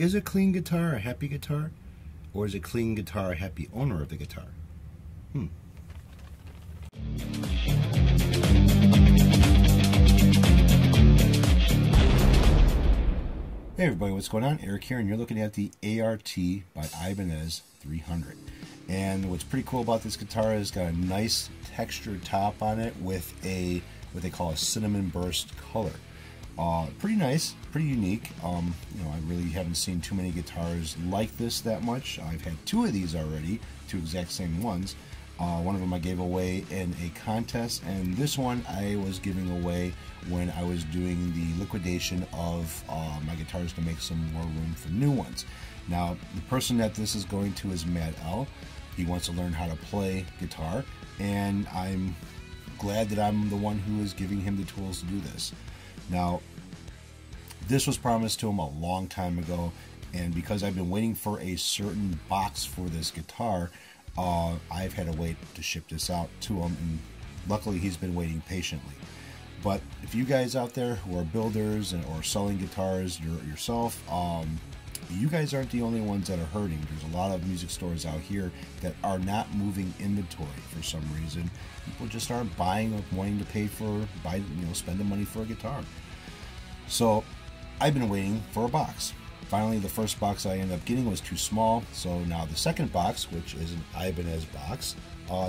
Is a clean guitar a happy guitar? Or is a clean guitar a happy owner of the guitar? Hey everybody, what's going on? Eric here, and you're looking at the ART by Ibanez 300. And what's pretty cool about this guitar is it's got a nice textured top on it with a what they call a cinnamon burst color. Pretty nice, pretty unique. You know, I really haven't seen too many guitars like this that much. I've had two of these already, two exact same ones. One of them I gave away in a contest, and this one I was giving away when I was doing the liquidation of my guitars to make some more room for new ones. Now, the person that this is going to is Matt L. He wants to learn how to play guitar, and I'm glad that I'm the one who is giving him the tools to do this. Now, this was promised to him a long time ago, and because I've been waiting for a certain box for this guitar, I've had to wait to ship this out to him, and luckily he's been waiting patiently. But if you guys out there who are builders or selling guitars yourself, you guys aren't the only ones that are hurting. There's a lot of music stores out here that are not moving inventory for some reason. People just aren't buying or wanting to spend the money for a guitar. So I've been waiting for a box. Finally, the first box I ended up getting was too small, so now the second box, which is an Ibanez box,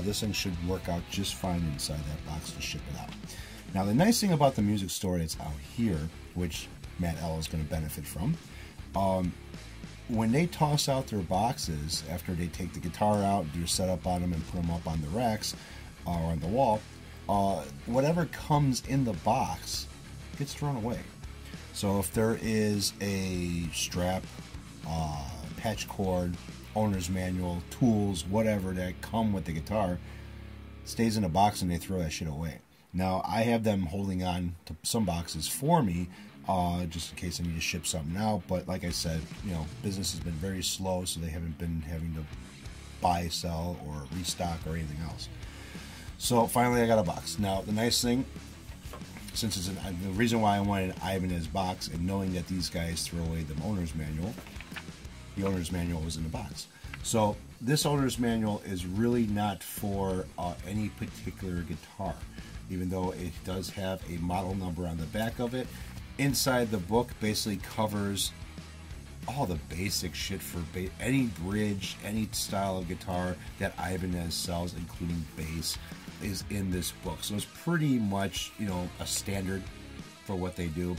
this thing should work out just fine inside that box to ship it out. Now, the nice thing about the music store that's out here, which Matt L is going to benefit from, when they toss out their boxes after they take the guitar out, do your setup on them, and put them up on the racks or on the wall, whatever comes in the box gets thrown away. So if there is a strap, patch cord, owner's manual, tools, whatever that come with the guitar, stays in a box and they throw that shit away. Now, I have them holding on to some boxes for me, just in case I need to ship something out. But like I said, you know, business has been very slow, so they haven't been having to buy, sell, or restock or anything else. So finally I got a box. Now, the nice thing, since it's the reason why I wanted an Ibanez box, and knowing that these guys throw away the owner's manual was in the box. So this owner's manual is really not for any particular guitar, even though it does have a model number on the back of it. Inside the book basically covers all the basic shit for any bridge, any style of guitar that Ibanez sells, including bass, is in this book. So it's pretty much, you know, a standard for what they do.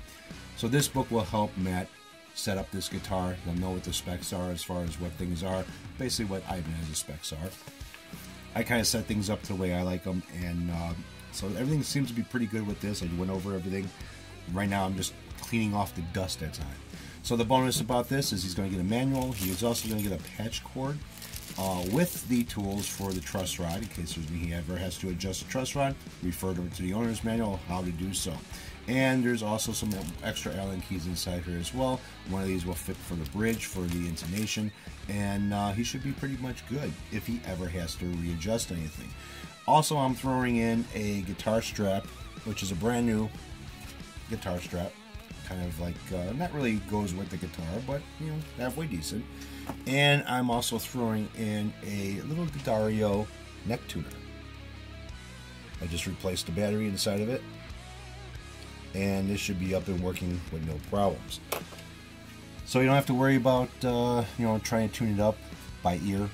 So this book will help Matt set up this guitar. He'll know what the specs are as far as what things are, basically what Ibanez's specs are. I kind of set things up the way I like them, and so everything seems to be pretty good with this. I went over everything. Right now I'm just cleaning off the dust that's on it. So the bonus about this is he's going to get a manual. He is also going to get a patch cord with the tools for the truss rod, in case he ever has to adjust the truss rod. Refer to the owner's manual how to do so. And there's also some extra Allen keys inside here as well. One of these will fit for the bridge, for the intonation, and he should be pretty much good if he ever has to readjust anything. Also, I'm throwing in a guitar strap, which is a brand new guitar strap. Kind of like, not really goes with the guitar, but, you know, halfway decent. And I'm also throwing in a little Dario neck tuner. I just replaced the battery inside of it, and this should be up and working with no problems. So you don't have to worry about, you know, trying to tune it up by ear.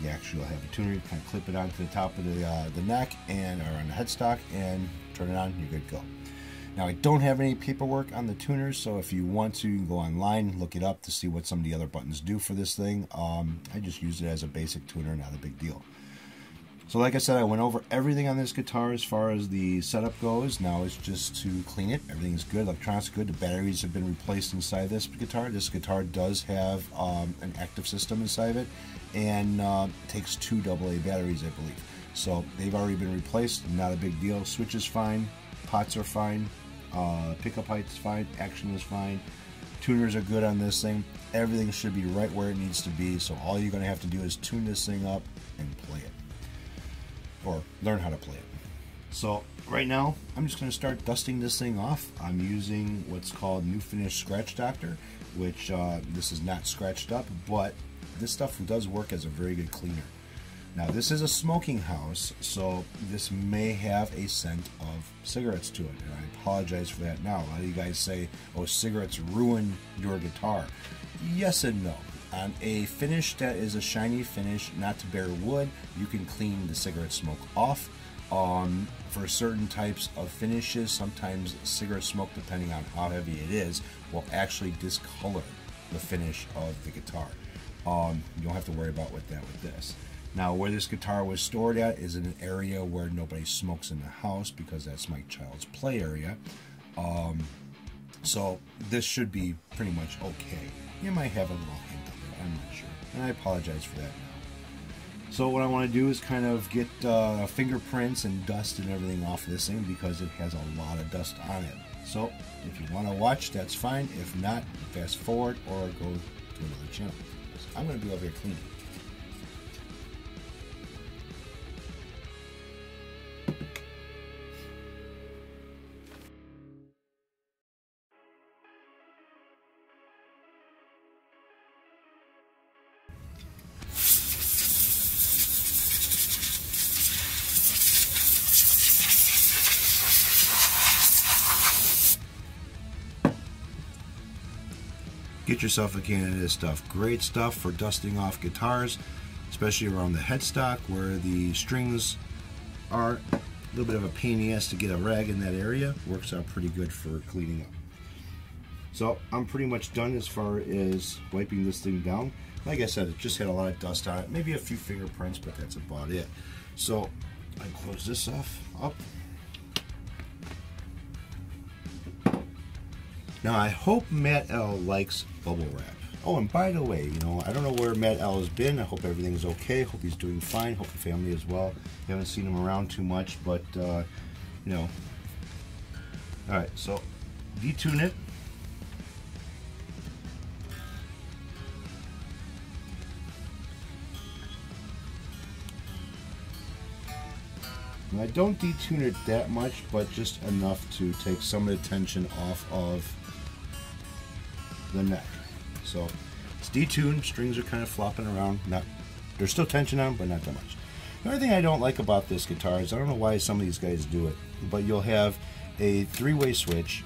You actually will have a tuner. You kind of clip it onto the top of the neck and or on the headstock and turn it on. You're good to go. Now, I don't have any paperwork on the tuners, so if you want to, you can go online, look it up to see what some of the other buttons do for this thing. I just use it as a basic tuner, not a big deal. So like I said, I went over everything on this guitar as far as the setup goes. Now it's just to clean it. Everything's good, electronics good. The batteries have been replaced inside this guitar. This guitar does have an active system inside of it, and takes 2 AA batteries, I believe. So they've already been replaced, not a big deal. Switch is fine, pots are fine. Pickup height is fine, action is fine, tuners are good on this thing. Everything should be right where it needs to be, so all you're going to have to do is tune this thing up and play it, or learn how to play it. So right now, I'm just going to start dusting this thing off. I'm using what's called New Finish Scratch Doctor, which this is not scratched up, but this stuff does work as a very good cleaner. Now this is a smoking house, so this may have a scent of cigarettes to it, and I apologize for that now. A lot of you guys say, oh, cigarettes ruin your guitar. Yes and no. On a finish that is a shiny finish, not to bare wood, you can clean the cigarette smoke off. For certain types of finishes, sometimes cigarette smoke, depending on how heavy it is, will actually discolor the finish of the guitar. You don't have to worry about that with this. Now, where this guitar was stored at is in an area where nobody smokes in the house, because that's my child's play area. So this should be pretty much okay. You might have a little hint of it, I'm not sure, and I apologize for that now. So what I want to do is kind of get fingerprints and dust and everything off of this thing, because it has a lot of dust on it. So if you want to watch, that's fine. If not, fast forward or go to another channel. So I'm going to be over here cleaning. Get yourself a can of this stuff. Great stuff for dusting off guitars, especially around the headstock where the strings are. A little bit of a pain in the ass to get a rag in that area. Works out pretty good for cleaning up. So I'm pretty much done as far as wiping this thing down. Like I said, it just had a lot of dust on it. Maybe a few fingerprints, but that's about it. So I close this up. Now I hope Matt L likes bubble wrap. Oh, and by the way, you know, I don't know where Matt L has been. I hope everything's okay. Hope he's doing fine. Hope the family as well. Haven't seen him around too much, but you know. All right, so detune it. And I don't detune it that much, but just enough to take some of the tension off of the neck. So it's detuned. Strings are kind of flopping around. There's still tension on them, but not that much. The only thing I don't like about this guitar is, I don't know why some of these guys do it, but you'll have a three-way switch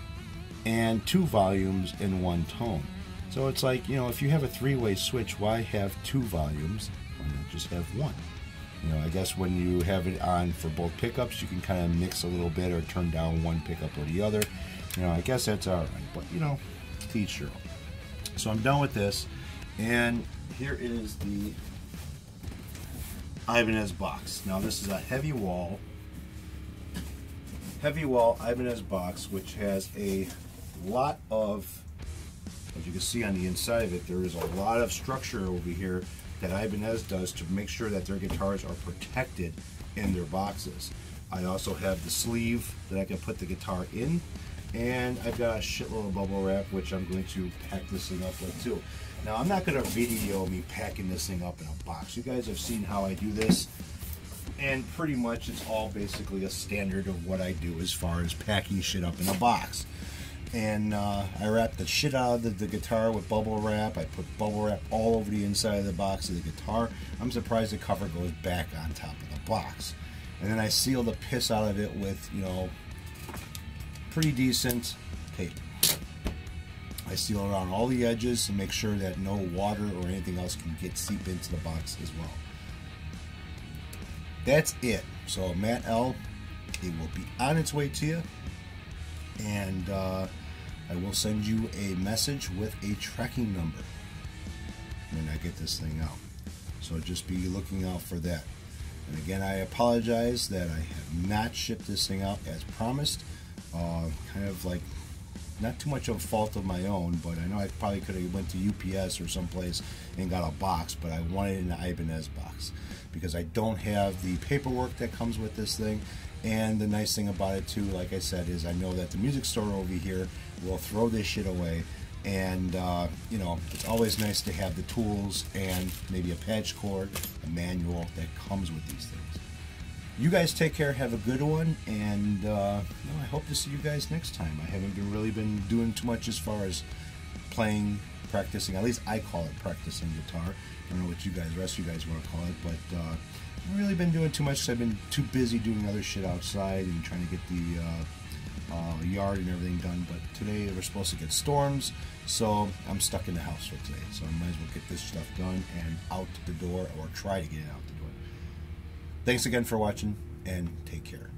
and 2 volumes in 1 tone. So it's like, you know, if you have a three-way switch, why have 2 volumes? Why not just have 1? You know, I guess when you have it on for both pickups, you can kind of mix a little bit or turn down one pickup or the other. You know, I guess that's all right, but you know, to each your own. So I'm done with this, and here is the Ibanez box. Now this is a heavy wall Ibanez box, which has a lot of, as you can see on the inside of it, there is a lot of structure over here that Ibanez does to make sure that their guitars are protected in their boxes. I also have the sleeve that I can put the guitar in, and I've got a shitload of bubble wrap, which I'm going to pack this thing up with too. Now I'm not going to video me packing this thing up in a box. You guys have seen how I do this, and pretty much it's all basically a standard of what I do as far as packing shit up in a box. And I wrap the shit out of the guitar with bubble wrap. I put bubble wrap all over the inside of the box of the guitar. I'm surprised the cover goes back on top of the box. And then I seal the piss out of it with, you know, pretty decent tape. I seal around all the edges to make sure that no water or anything else can seep into the box as well. That's it. So Matt L, it will be on its way to you. And I will send you a message with a tracking number when I get this thing out. So just be looking out for that. And again, I apologize that I have not shipped this thing out as promised. Kind of like, not too much of a fault of my own, but I know I probably could have went to UPS or someplace and got a box, but I wanted it in an Ibanez box because I don't have the paperwork that comes with this thing. And the nice thing about it too, like I said, is I know that the music store over here will throw this shit away. And you know, it's always nice to have the tools and maybe a patch cord, a manual that comes with these things. You guys take care, have a good one, and I hope to see you guys next time. I haven't really been doing too much as far as playing, practicing. At least I call it practicing guitar. I don't know what the rest of you guys want to call it, but I haven't really been doing too much because I've been too busy doing other shit outside and trying to get the yard and everything done. But today we're supposed to get storms, so I'm stuck in the house for today. So I might as well get this stuff done and out the door, or try to get it out the door. Thanks again for watching, and take care.